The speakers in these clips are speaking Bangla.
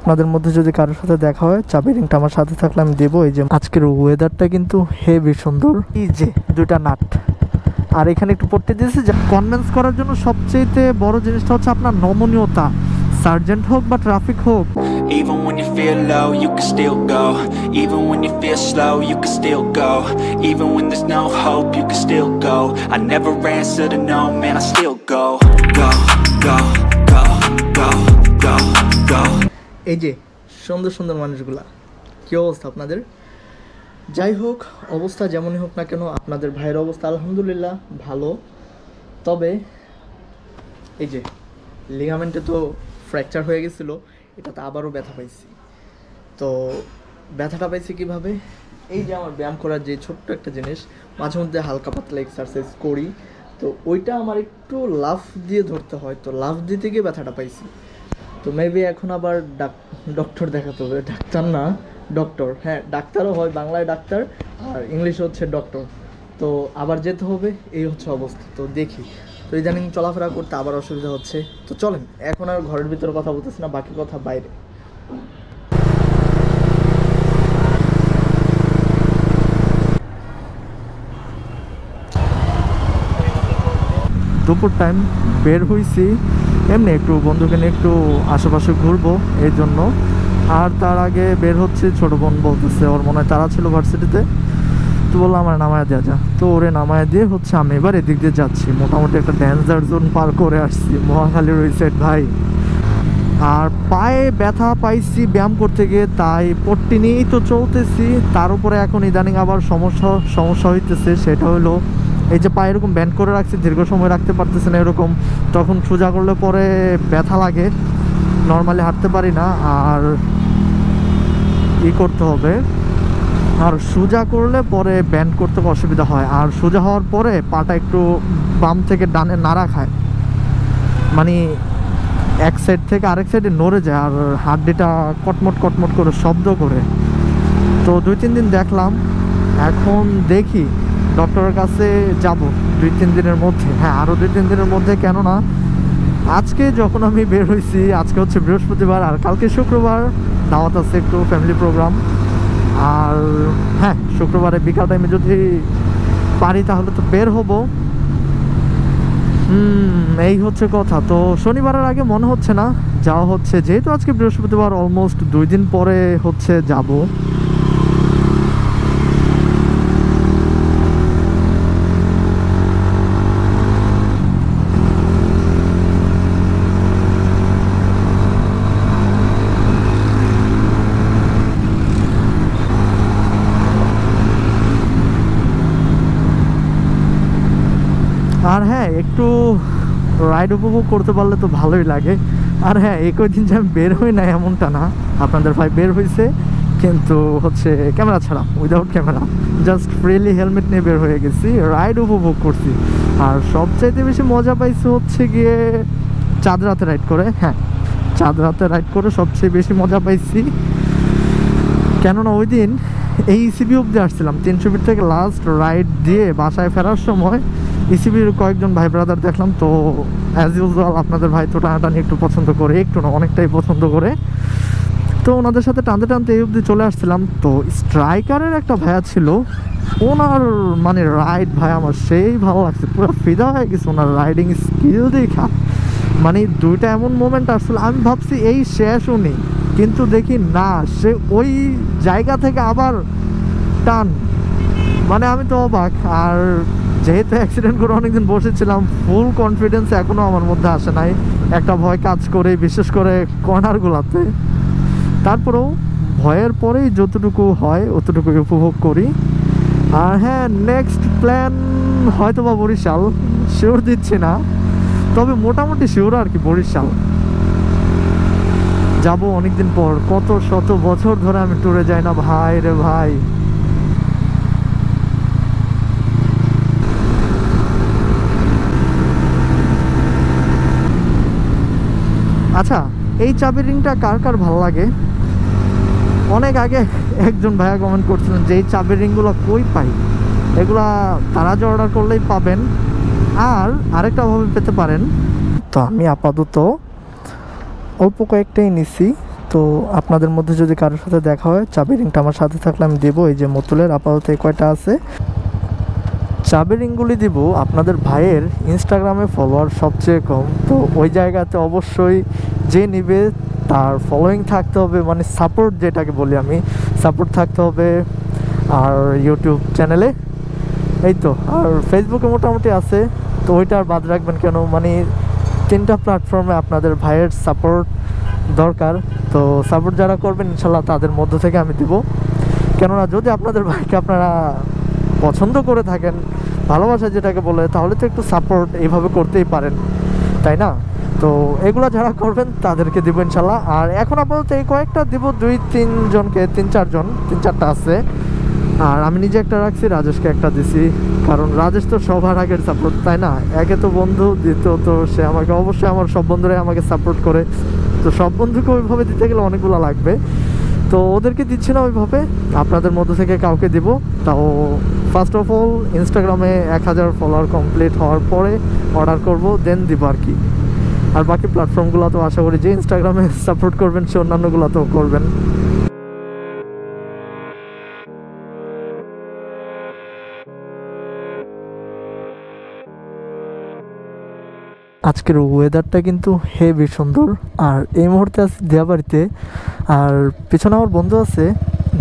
আপনাদের মধ্যে যদি কারোর সাথে দেখা হয় চাবি রিংটা আমার সাথে থাকলে আমি দেবো। এই যে আজকের ওয়েদারটা কিন্তু হেভি সুন্দর। এই যে দুইটা নাট, আর এখানে একটু পড়তে দিয়েছি যে কনভিন্স করার জন্য সবচেয়ে বড় জিনিসটা হচ্ছে আপনার নমনীয়তা। সার্জেন্ট হোক বা ট্রাফিক হোক, even when you feel low you can still go, even when you feel slow you can still go, even when there's no hope you can still go. I never answer to no, man, I still go, go, go, go, go, go, go. এই যে সুন্দর সুন্দর মানুষগুলা, কি অবস্থা আপনাদের? যাই হোক, অবস্থা যেমনই হোক না কেন, আপনাদের ভাইয়ের অবস্থা আলহামদুলিল্লাহ ভালো। তবে এই যে লিগামেন্টে তো ফ্র্যাকচার হয়ে গেছিলো, এটাতে আবারও ব্যথা পাইছি। তো ব্যথাটা পাইছি কীভাবে? এই যে আমার ব্যায়াম করার যে ছোট্ট একটা জিনিস, মাঝে মধ্যে হালকা পাতলা এক্সারসাইজ করি, তো ওইটা আমার একটু লাফ দিয়ে ধরতে হয়, তো লাফ দিতে গিয়ে ব্যথাটা পাইছি। তো মেবি এখন আবার ডক্টর দেখাতে হবে। ডাক্তার না, ডক্টর, হ্যাঁ ডাক্তারও হয়, বাংলায় ডাক্তার আর ইংলিশে হচ্ছে ডক্টর। তো আবার যেতে হবে, এই হচ্ছে অবস্থা। তো দেখি, তো ইদানিং চলাফেরা করতে আবার অসুবিধা হচ্ছে। তো চলেন, এখন আর ঘরের ভিতরে কথা বলতেছি না, বাকি কথা বাইরে। দুপুর টাইম বের হয়েছি এমনি একটু বন্ধুকে নিয়ে একটু আশেপাশে ঘুরবো এই জন্য। আর তার আগে বের হচ্ছে, ছোটো বোন বলতেছে ওর মনে হয় তারা ছিল ভার্সিটিতে, তো বললাম আমার নামায় দেওয়া যা। তো ওরে নামায় দিয়ে হচ্ছে আমি এবার এদিক দিয়ে যাচ্ছি। মোটামুটি একটা ড্যান্সার জোন পার করে আসছি, মহাখালীর ওই সাইড ভাই। আর পায়ে ব্যথা পাইছি ব্যায়াম করতে গিয়ে, তাই পট্টি নিয়েই তো চলতেছি। তার উপরে এখন ইদানিং আবার সমস্যা হইতেছে, সেটা হলো এই যে পায়ে এরকম ব্যান্ড করে রাখছি, দীর্ঘ সময় রাখতে পারতেছে না এরকম, তখন সোজা করলে পরে ব্যথা লাগে, নর্মালি হাঁটতে পারি না। আর করতে হবে, আর সোজা করলে পরে ব্যান্ড করতে অসুবিধা হয়। আর সোজা হওয়ার পরে পাটা একটু বাম থেকে ডানে নাড়া খায়, মানে এক সাইড থেকে আরেক সাইডে নড়ে যায়, আর হাড্ডিটা কটমট কটমট করে শব্দ করে। তো 2-3 দিন দেখলাম, এখন দেখি ডক্টরের কাছে যাব 2-3 দিনের মধ্যে। হ্যাঁ, আরও 2-3 দিনের মধ্যে, কেননা আজকে যখন আমি বের হয়েছি, আজকে হচ্ছে বৃহস্পতিবার আর কালকে শুক্রবার, দাওয়াত আছে একটু ফ্যামিলি প্রোগ্রাম। আর হ্যাঁ, শুক্রবারে বিকাল টাইমে যদি পারি তাহলে তো বের হব। এই হচ্ছে কথা। তো শনিবারের আগে মনে হচ্ছে না যাওয়া হচ্ছে, যেহেতু আজকে বৃহস্পতিবার, অলমোস্ট 2 দিন পরে হচ্ছে যাব। আর হ্যাঁ, একটু রাইড উপভোগ করতে পারলে তো ভালোই লাগে। আর হ্যাঁ, এই কয়েকদিন যে আমি বের হই না এমনটা না, আপনাদের ভাই বের হয়েছে, কিন্তু হচ্ছে ক্যামেরা ছাড়া, without camera, just freely helmet নিয়ে বের হয়ে গেছি, রাইড উপভোগ করছি। আর সবচাইতে বেশি মজা পাইছি হচ্ছে গিয়ে চাঁদ রাতে রাইড করে। হ্যাঁ, চাঁদ রাতে রাইড করে সবচেয়ে বেশি মজা পাইছি, কেননা ওই দিন এই ইসিবি অব্দি আসছিলাম, 300 ফিট থেকে লাস্ট রাইড দিয়ে বাসায় ফেরার সময় ইসিবির কয়েকজন ভাই ব্রাদার দেখলাম। তো অ্যাজ ইউজুয়াল আপনাদের ভাই তো টানাটানি একটু পছন্দ করে, একটু না অনেকটাই পছন্দ করে। তো ওনাদের সাথে টানতে টানতে এই অবধি চলে আসছিলাম। তো স্ট্রাইকারের একটা ভাইয়া ছিল, ওনার মানে রাইড ভাই আমার সেই ভালো লাগছে, পুরো ফিদা হয়ে গেছে ওনার রাইডিং স্কিল দেখা। মানে দুইটা এমন মোমেন্ট আসছিল, আমি ভাবছি এই শেষ উনি, কিন্তু দেখি না, সে ওই জায়গা থেকে আবার টান, মানে আমি তো অবাক। আর যেহেতু অ্যাক্সিডেন্ট করে অনেকদিন বসেছিলাম, ফুল কনফিডেন্স এখনও আমার মধ্যে আসে নাই, একটা ভয় কাজ করে, বিশেষ করে কর্নারগুলোতে। তারপরেও ভয়ের পরেই যতটুকু হয় অতটুকু উপভোগ করি। আর হ্যাঁ, নেক্সট প্ল্যান হয়তো বা বরিশাল, শিওর দিচ্ছি না, তবে মোটামুটি শিওর আর কি, বরিশাল যাব অনেকদিন পর। কত শত বছর ধরে আমি ট্যুরে যাই না ভাই রে ভাই। আচ্ছা, এই চাবির রিংটা কার কার ভালো লাগে? অনেক আগে একজন ভাইয়া কমেন্ট করছিলেন যে এই চাবির রিংগুলো কই পাই, এগুলা তারাজে অর্ডার করলেই পাবেন, আর আরেকটা ভাবে পেতে পারেন। তো আমি আপাতত অল্প কয়েকটাই নিছি, তো আপনাদের মধ্যে যদি কারোর সাথে দেখা হয় চাবি রিংটা আমার সাথে থাকলে আমি দেবো। এই যে মতুলের আপাতত এই কয়টা আছে, চাবি রিংগুলি দিব আপনাদের ভাইয়ের ইনস্টাগ্রামে ফলোয়ার সবচেয়ে কম, তো ওই জায়গাতে অবশ্যই যে নিবে তার ফলোয়িং থাকতে হবে, মানে সাপোর্ট যেটাকে বলি আমি, সাপোর্ট থাকতে হবে। আর ইউটিউব চ্যানেলে এই তো, আর ফেসবুকে মোটামুটি আছে, তো ওইটা আর বাদ রাখবেন কেন, মানে 3টা প্ল্যাটফর্মে আপনাদের ভাইয়ের সাপোর্ট দরকার। তো সাপোর্ট যারা করবেন ইনশাল্লাহ তাদের মধ্য থেকে আমি দিব। কেননা যদি আপনাদের ভাইকে আপনারা পছন্দ করে থাকেন, ভালোবাসা যেটাকে বলে, তাহলে তো একটু সাপোর্ট এইভাবে করতেই পারেন, তাই না? তো এগুলো যারা করবেন তাদেরকে দিব ইনশাল্লাহ। আর এখন আপাতত এই কয়েকটা দিব 2-3 জনকে, 3-4টা আছে। আর আমি নিজে একটা রাখছি, রাজেশকে একটা দিছি, কারণ রাজেশ তো সবার আগের সাপোর্ট, তাই না? একে তো বন্ধু, দ্বিতীয়ত সে আমাকে অবশ্যই, আমার সব বন্ধুরাই আমাকে সাপোর্ট করে, তো সব বন্ধুকে ওইভাবে দিতে গেলে অনেকগুলো লাগবে, তো ওদেরকে দিচ্ছি না ওইভাবে, আপনাদের মধ্যে থেকে কাউকে দিব। তাও ফার্স্ট অফ অল ইনস্টাগ্রামে 1000 ফলোয়ার কমপ্লিট হওয়ার পরে অর্ডার করব, দেন দিব আর কি। আর বাকি প্ল্যাটফর্মগুলো তো আশা করি যে ইনস্টাগ্রামে সাপোর্ট করবেন সে অন্যান্যগুলো তো করবেন। আজকের ওয়েদারটা কিন্তু হেভি সুন্দর। আর এই মুহূর্তে আছি দিয়াবাড়িতে, আর পিছনে আমার বন্ধু আছে,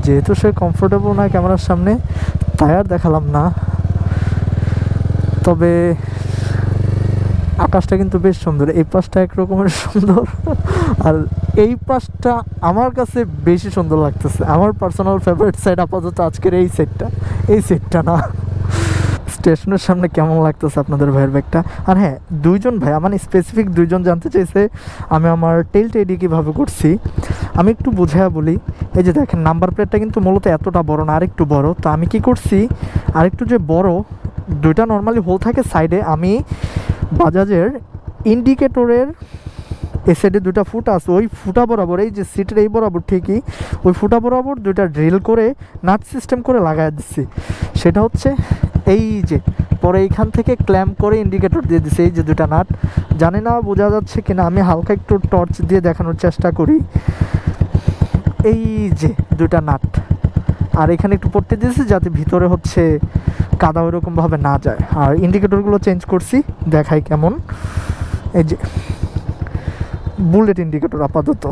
যেহেতু সে কমফোর্টেবল না ক্যামেরার সামনে তাই আর দেখালাম না। তবে আকাশটা কিন্তু বেশ সুন্দর, এই পাশটা একরকমের সুন্দর, আর এই পাশটা আমার কাছে বেশি সুন্দর লাগতেছে। আমার পার্সোনাল ফেভারিট সাইড আপাতত আজকের এই সেটটা না। স্টেশনের সামনে কেমন লাগতেছে আপনাদের ভাইয়ের ব্যাগটা। আর হ্যাঁ, 2জন ভাইয়া, মানে স্পেসিফিক 2জন জানতে চাইছে আমি আমার টেলটা এডি কীভাবে করছি। আমি একটু বুঝাইয়া বলি। এই যে দেখেন, নাম্বার প্লেটটা কিন্তু মূলত এতটা বড় না, আরেকটু বড়। তো আমি কি করছি, আরেকটু যে বড়, 2টা নর্মালি হোল থাকে সাইডে, আমি বাজাজের ইন্ডিকেটরের এই সাইডে 2টা ফুটা আছে, ওই ফুটা বরাবর, এই যে সিটের এই বরাবর ঠিকই ওই ফুটা বরাবর 2টা ড্রিল করে নাট সিস্টেম করে লাগাই দিচ্ছি। সেটা হচ্ছে এই যে পরে এইখান থেকে ক্ল্যাম্প করে ইন্ডিকেটর দিয়ে দিচ্ছে, এই যে 2টা নাট। জানি না বোঝা যাচ্ছে কিনা, আমি হালকা একটু টর্চ দিয়ে দেখানোর চেষ্টা করি। এই যে 2টা নাট, আর এখানে একটু পড়তে দিয়েছি যাতে ভিতরে হচ্ছে কাদা ওইরকমভাবে না যায়। আর ইন্ডিকেটরগুলো চেঞ্জ করছি, দেখাই কেমন। এই যে বুলেট ইন্ডিকেটর আপাতত।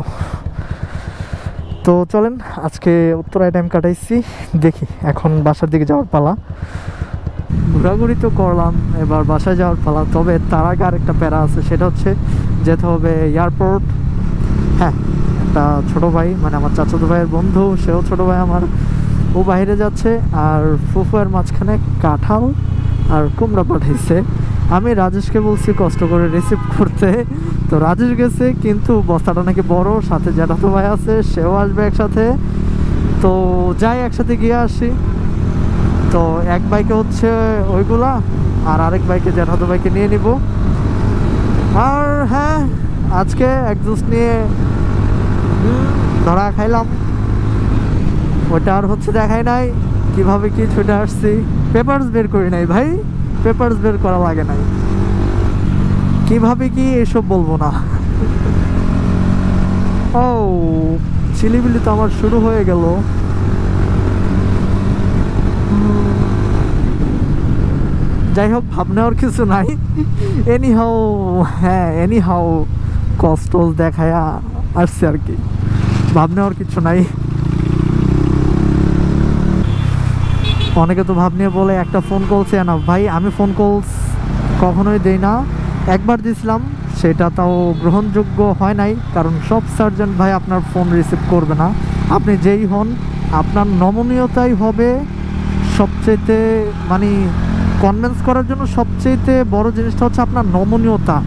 তো চলেন, আজকে উত্তরায় টাইম কাটাইছি, দেখি এখন বাসার দিকে যাওয়ার পালা। ঘোরাঘুরি তো করলাম, এবার বাসায় যাওয়ার পালা। তবে তার আগে আরেকটা প্যারা আছে, সেটা হচ্ছে যেতে হবে এয়ারপোর্ট। হ্যাঁ, একটা ছোটো ভাই, মানে আমার চাচাতো ভাইয়ের বন্ধু, সেও ছোটো ভাই আমার, ও বাইরে যাচ্ছে। আর ফুফুয়ের মাঝখানে কাঁঠাল আর কুমড়া পাঠাইছে। আমি রাজেশকে বলছি কষ্ট করে রিসিভ করতে, তো রাজেশ গেছে, কিন্তু বস্তাটা নাকি বড়, সাথে জ্যাঠাতো ভাই আছে, সেও আসবে একসাথে। তো যাই, একসাথে গিয়ে আসি। তো এক বাইকে হচ্ছে ওইগুলা, আর আরেক বাইকে জ্যাঠাতো ভাইকে নিয়ে নিব। আর হ্যাঁ, আজকে এক জুস নিয়ে ধরা খাইলাম, ওটা আর হচ্ছে দেখাই নাই কিভাবে কি ছুটে আসছি। পেপারস বের করি নাই ভাই, পেপারস বের করা লাগে নাই, কিভাবে কি এসব বলবো না। ও চিলিবিলি তো আমার শুরু হয়ে গেল। যাই হোক, ভাবনার কিছু নাই। এনিহাও কষ্ট দেখায়া আসছে আর কি, ভাবনার কিছু নাই। অনেকে তো ভাব নিয়ে বলে একটা ফোন কলস না ভাই, আমি ফোন কলস কখনোই দেই না। একবার দিয়েছিলাম, সেটা তাও গ্রহণযোগ্য হয় নাই, কারণ সব সার্জেন্ট ভাই আপনার ফোন রিসিভ করবে না। আপনি যেই হন, আপনার নমনীয়তাই হবে সবচেয়েতে, মানে কনভিন্স করার জন্য সবচেয়েতে বড় জিনিসটা হচ্ছে আপনার নমনীয়তা।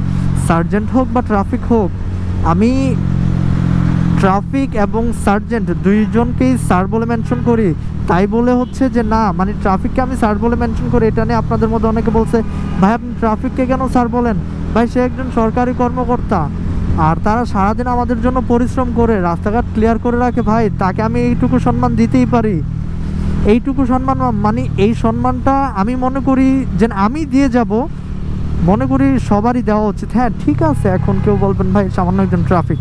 সার্জেন্ট হোক বা ট্রাফিক হোক, আমি ট্রাফিক এবং সার্জেন্ট 2জনকেই স্যার বলে মেনশন করি। তাই বলে হচ্ছে যে না, মানে ট্রাফিককে আমি স্যার বলে মেনশন করি, এটা নিয়ে আপনাদের মধ্যে অনেকে বলছে ভাই আপনি ট্রাফিককে কেন স্যার বলেন? ভাই সে একজন সরকারি কর্মকর্তা, আর তারা সারাদিন আমাদের জন্য পরিশ্রম করে রাস্তাঘাট ক্লিয়ার করে রাখে। ভাই তাকে আমি এইটুকু সম্মান দিতেই পারি, এইটুকু সম্মান, মানে এই সম্মানটা আমি মনে করি যে আমি দিয়ে যাব, মনে করি সবারই দেওয়া উচিত। হ্যাঁ ঠিক আছে, এখন কেউ বলবেন ভাই সামান্য একজন ট্রাফিক,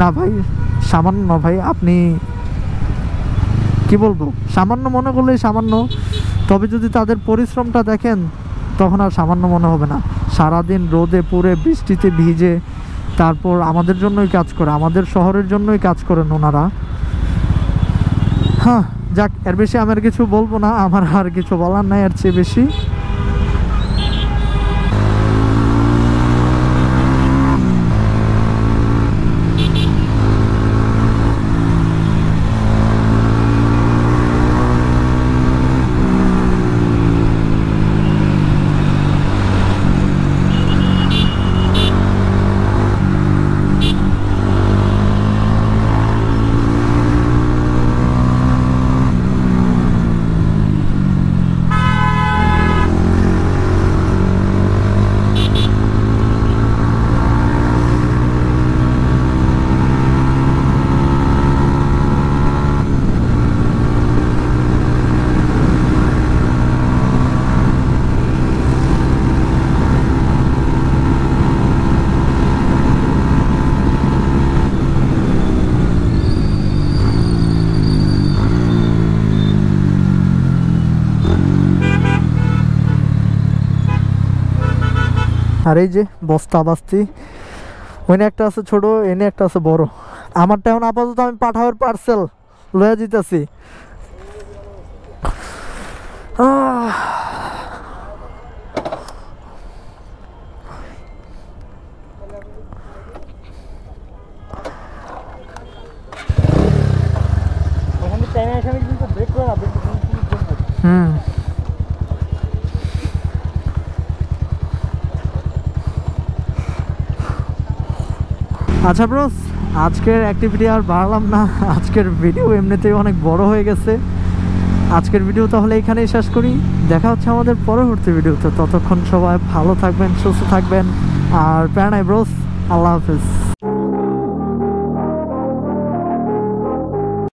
না ভাই সামান্য না ভাই, আপনি কি বলবো, সামান্য মনে করলে সামান্য, তবে যদি তাদের পরিশ্রমটা দেখেন তখন আর সামান্য মনে হবে না। সারাদিন রোদে পুড়ে বৃষ্টিতে ভিজে তারপর আমাদের জন্যই কাজ করে, আমাদের শহরের জন্যই কাজ করেন ওনারা। হ্যাঁ যাক, এর বেশি আমি আর কিছু বলবো না, আমার আর কিছু বলার নাই এর চেয়ে বেশি। আর এই যে বস্তা বাস্তি, ওইনে একটা আছে ছোট, এনে একটা আছে বড়। আমারটা এখন আপাতত আমি পাঠাওয়ার পার্সেল লয়ে যেতেছি। হুম, আচ্ছা ব্রোস, আজকের অ্যাক্টিভিটি আর বাড়ালাম না, আজকের ভিডিও এমনিতেই অনেক বড় হয়ে গেছে। আজকের ভিডিও তাহলে এখানেই শেষ করি, দেখা হচ্ছে আমাদের পরবর্তী ভিডিওতে। ততক্ষণ সবাই ভালো থাকবেন, সুস্থ থাকবেন, আর প্যারা নাই ব্রোস, আল্লাহ হাফিজ।